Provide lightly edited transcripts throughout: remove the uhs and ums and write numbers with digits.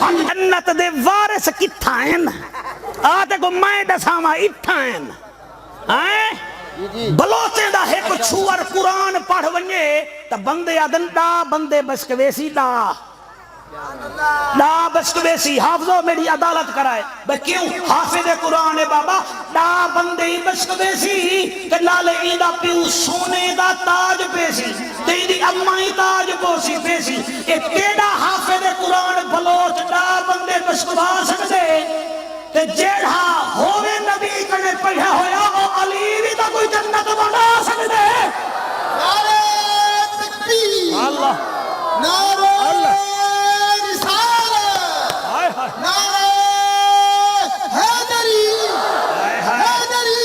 जन्नत दे वारिस कित्था हैं आते को मैं दसावा इत्था हैं बलोचे दा एक छुअर कुरान पढ़ वने त बंदे आदन दा बंदे बसकवेसी दा बसकवेसी हाफजो मेरी अदालत कराए बे क्यों हाफिज कुरान है बाबा दा बंदे ही बसकवेसी के लाले इंदा पियो सोने दा ताज पेसी तेरी अम्मा ही ताज पोसी पेसी ए केड़ा हाफिज कुरान बलोच दा बंदे बसकवा सकदे ते जेड़ा होवे नबी कने पढ़ा होया ओ अली भी ता कोई जन्नत बना सकदे नारे तकबीर अल्लाह नारे अल्लाह रिसालत हाय हाय नारे हैदरी हैदरी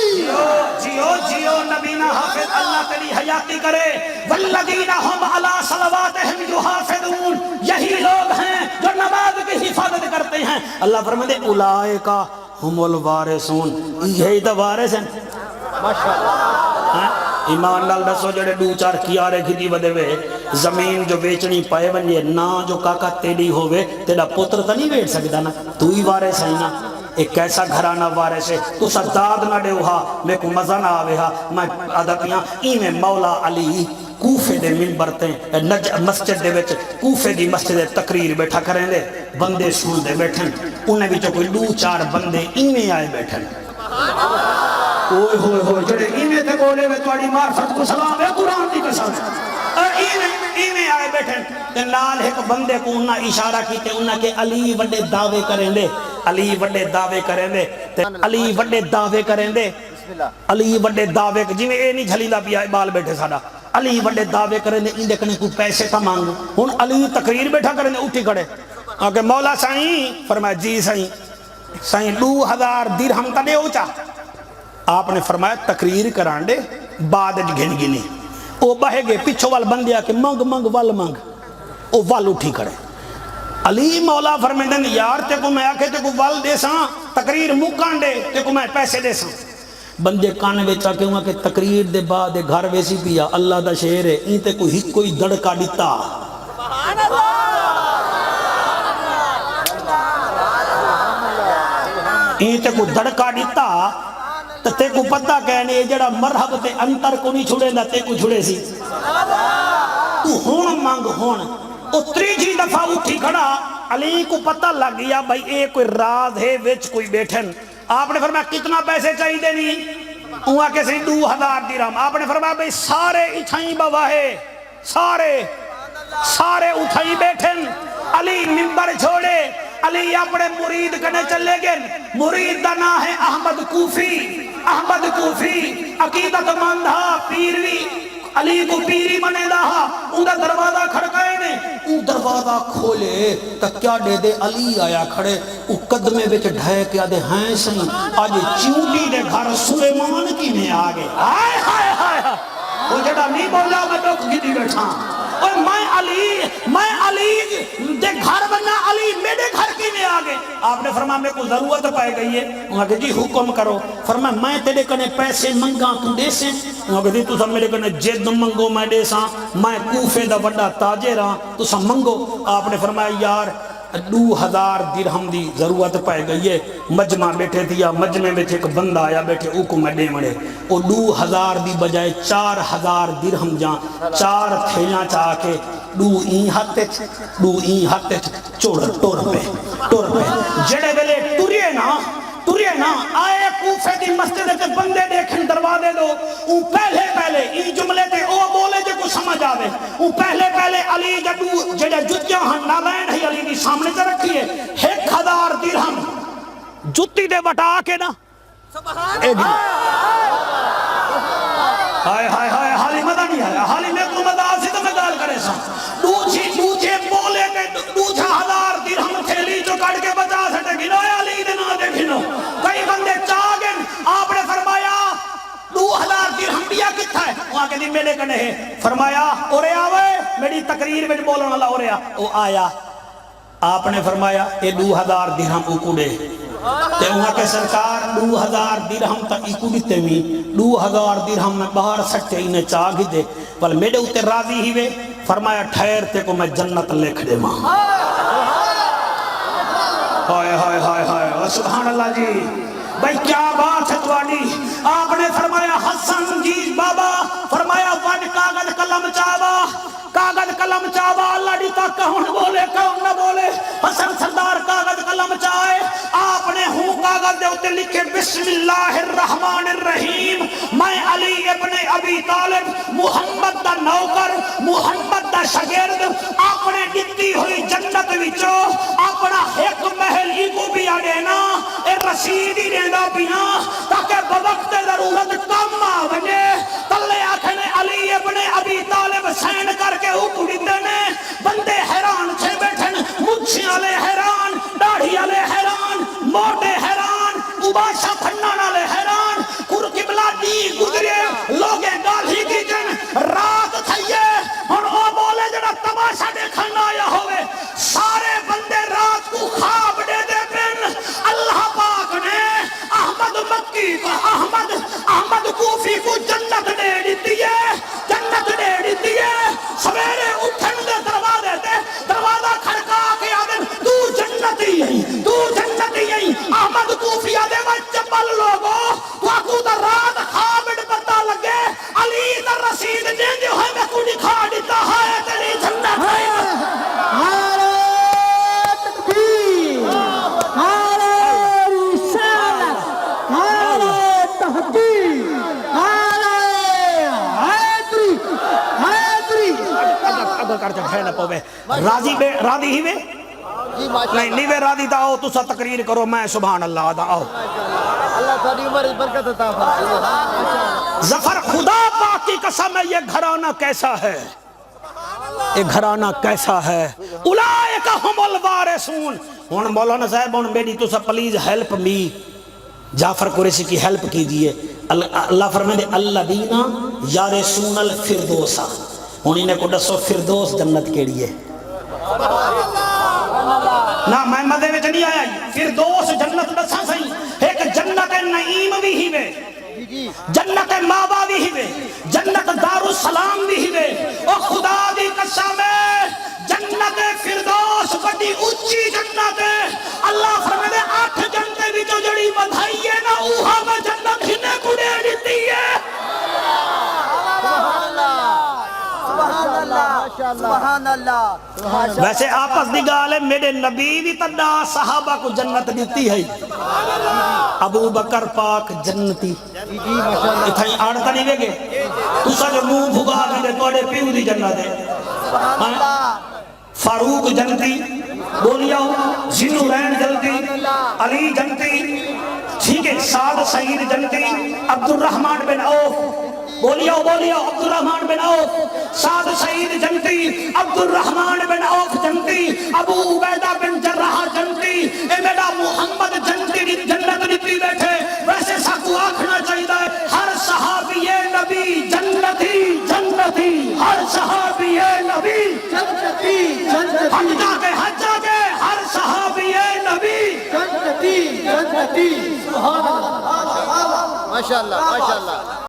जियो जियो नबीना हाफिज अल्लाह तेरी हयाती करे वल्लदीना हुम अला सलवातिहिम युहाफिजून यही लोग हैं जो नमाज की हिफाजत करते हैं अल्लाह फरमाते उलाइका हुमुल वारिसून यही तो वारिस हैं माशाअल्लाह ईमान नाल दसो जेड़े दो चार कियारे खिदी वदे वे जमीन जो बेचनी पाए वने ना जो काका तेरी होवे तेरा पुत्र तो नहीं बेच सकदा ना तू ही वारिस है ना एक कैसा घराना वारिस है तू सदाद ना दे हा मेरे को मजा ना आवे हा मैं अदतियां इवें मौला अली कूफे दे मिंबर ते मस्जिद दे विच कूफे दी मस्जिद तकरीर बैठा करेंदे बंदे सुनदे बैठन उन्हें विचों कोई दो चार बंदे इवें आए बैठन ओए होए होए जेड़े इवें ते बोले वे तुम्हारी मार्फत को सलाम है कुरान दी कसम इवें आए बैठे ते नाल एक बंदे को उन्ना इशारा कीते उन्ना के अली वड्डे दावे करेंदे अली वड्डे दावे करेंदे ते अली वड्डे दावे करेंदे अली वड्डे दावे जिवें ए नहीं झलीदा पिया बाल बैठे साडा अली वड्डे दावे करेंदे इंदे कने कोई पैसे ता मांग हुन अली तकरीर बैठा करेंदे उठी खड़े आके मौला साईं फरमाया जी साईं साईं 2000 दिरहम ता देओ चा आपने फरमाया तकरीर करान दे बाद गिन गिनी ओ बहे गए पिछो वाल बंदे आके मंग मंग वल मंग ओ वल उठी खड़े अली मौला फरमांदे यार ते को मैं आखे ते को वल देसा तकरीर मुकान दे ते को मैं पैसे देसा बंदे कान विच आके हुआ के तकरीर दे बाद घर वेसी पिया अल्लाह दा शेर है ई ते कोई कोई दड़का दिता सुभान अल्लाह ई ते को दड़का दिता तो ते को पता कहने जड़ा मरहब ते अंतर को नहीं छुड़ेंदा ते को छुड़े सी तू हुण मंग हुण ओ तीजी दफा उठी खड़ा अली को पता लग गया भाई ए कोई राज है विच कोई बैठन आपने फरमाया कितना पैसे चाहिए नहीं उहा के सही 2000 दिरहम आपने फरमाया भाई सारे इठाई बवाहे सारे सारे उठाई बैठन अली मिंबर छोड़े अली अपने मुरीद कने चले गए मुरीद दा नाम है अहमद कूफी अकीदतमंद हा पीरवी अली को पीरी मनेदा हा उनका दरवाजा खड़काए ने उ दरवाजा खोले त क्या दे दे अली आया खड़े उ कदमे विच ढह के आदे हैं सही आज चूटी दे घर सुलेमान की में आ गए हाय हाय हाय वो जड़ा नहीं बोला मैं दुख गिदी बैठा और मैं अली दे घर बना अली मेरे घर की में आ गए आपने फरमाया मेरे को जरूरत पाई गई है उन्होंने जी हुक्म करो फरमाया मैं तेरे कने पैसे मंगा तू दे से उन्होंने जी तुसा मेरे कने जिद मंगो मैं दे सा मैं कूफे दा बड़ा ताजिर हां तुसा मंगो आपने फरमाया यार 2000 दिरहम दी जरूरत पाई गई है मजमा बैठे थी या मजमे में एक बंदा आया बैठे उको मैं दे मड़े वो 2000 दी बजाय 4000 दिरहम जा 4 थैला चा के दू ई हाथे चोड़ टोर पे जेड़े वेले तुरिए ना आए कूफे दी मस्जिद ते बंदे देखन दरवाजे दो ऊ पहले ई जुमले ते ओ बोले जे को समझ आवे ऊ पहले अली जदू जेड़े जुत्तियां हन नालैन है अली दी सामने ते रखी है 1000 दिरहम जुत्ती दे वटा के ना सुभान अल्लाह हाय हाय हाय हाली मजा नहीं आया हाली में को मजा आसी तो मैं गाल करे सा दूजे बोले के 2000 दिरहम थैली जो काट के बचा सटे गिनो अली दे ना दे गिनो कई बंदे चागन आपने फरमाया 2000 दिरहम दिया किथा है वहां के दी मेरे कने है फरमाया ओरे आवे मेरी तकरीर में बोलने वाला ओरे आ ओ आया आपने फरमाया ये 2000 दिरहम उकुड़े ते वहां के सरकार 2000 दिरहम तक इकुड़ते मी 2000 दिरहम में बाहर सट्टे इने चाग दे पर मेरे उते राजी ही वे फरमाया ठहर ते को मैं जन्नत लिख दे मां ہائے ہائے ہائے ہائے سبحان اللہ جی بھائی کیا بات ہے تواڈی آپ نے فرمایا حسن جی بابا فرمایا وڈ کاغذ قلم چاوا کاغذ قلم چاوا اللہ دیتا کون بولے کون نہ بولے حسن سردار کاغذ قلم چاہے آپ نے ہوں کاغذ دے اتے لکھے بسم اللہ الرحمن الرحیم میں علی ابن ابی طالب محمد دا نوکر محمد دا شاگرد آپ نے دتی ہوئی جنت وچوں اپنا ایک محل ہی کو بھی دینا اے رسید ہی دینا پینا تاکہ بوقت ضرورت کم آ بنے تلے آکھنے علی ابن ابی طالب سین کر کے اوپڑی دینے بندے حیران چھے بیٹھن مجھے والے حیران داڑھی والے حیران موٹے حیران مباشا پھننا والے حیران قبلہ دی گزرے لوگے گالی کی جن رات تھئیے اور او بولے جڑا تماشا دیکھنا آیا ہوئے سارے بندے رات کو خواب دے دے بن اللہ پاک نے احمد مکی کو احمد کوفی کو جنت دے دیتی ہے جنت دے دیتی ہے سویرے اٹھن دے دروازہ کھڑکا کے آدم تو جنتی ہے تو جنتی ہے احمد کوفی آدے میں چپل لوگو تو آکو دا رات خوابڑ پتہ لگے علی دا رسید دے جو ہے میں کو دکھا دیتا ہے تیری جنت ہے نعرہ تکبیر نعرہ رسالت نعرہ تحقیق نعرہ حیدری اگر کرتے ہے نہ پوے راضی بے راضی ہی بے نہیں بے راضی دا آؤ تو سا تقریر کرو میں سبحان اللہ دا آؤ اللہ تعالی عمر برکت عطا فرمائے ظفر خدا پاک کی قسم ہے یہ گھرانہ کیسا ہے یہ گھرانہ کیسا ہے اولئک ہم الوارثون ہن مولانا صاحب ہن میری تو سا پلیز ہیلپ می جعفر قریشی کی ہیلپ کیجئے اللہ فرمائے الذین یارثون الفردوس ہن انہیں کو دسو فردوس جنت کیڑی ہے نہ میں مدے وچ نہیں آیا فردوس جنت دسا صحیح ایک جنت نعیم بھی ہی وے جنت ماوا بھی ہی وے جنت دار السلام بھی ہی وے او خدا دی قسم ہے جنت فردوس بڑی اونچی جنت ہے اللہ فرمائے 8 جنتے وچوں جڑی بدھائی ہے نا اوہا میں جنت ہی نے کڑے دتی ہے سبحان اللہ ویسے آپس دی گال ہے میرے نبی بھی تدا صحابہ کو جنت دیتی ہے ابو بکر پاک جنتی اتھائی آڑتا نہیں گے تو سا جو منہ بھگا بھی دے توڑے پیو دی جنت ہے فاروق جنتی بولیاؤ زینو رین جنتی علی جنتی ٹھیک ہے سعد سعید جنتی عبد الرحمن بن عوف بولیاؤ عبد الرحمن بن عوف سعد سعید جنتی عبد الرحمن بن عوف جنتی ابو عبیدہ بن جرح جنتی اے میرا محمد جنتی جنت دیتی بیٹھے ویسے ساکو آکھنا چاہیے ہر صحابی نبی جنتی جنتی ہر صحابی نبی جنتی جنتی حج جا کے ہر صحابی نبی جنتی جنتی سبحان اللہ ماشاءاللہ ماشاءاللہ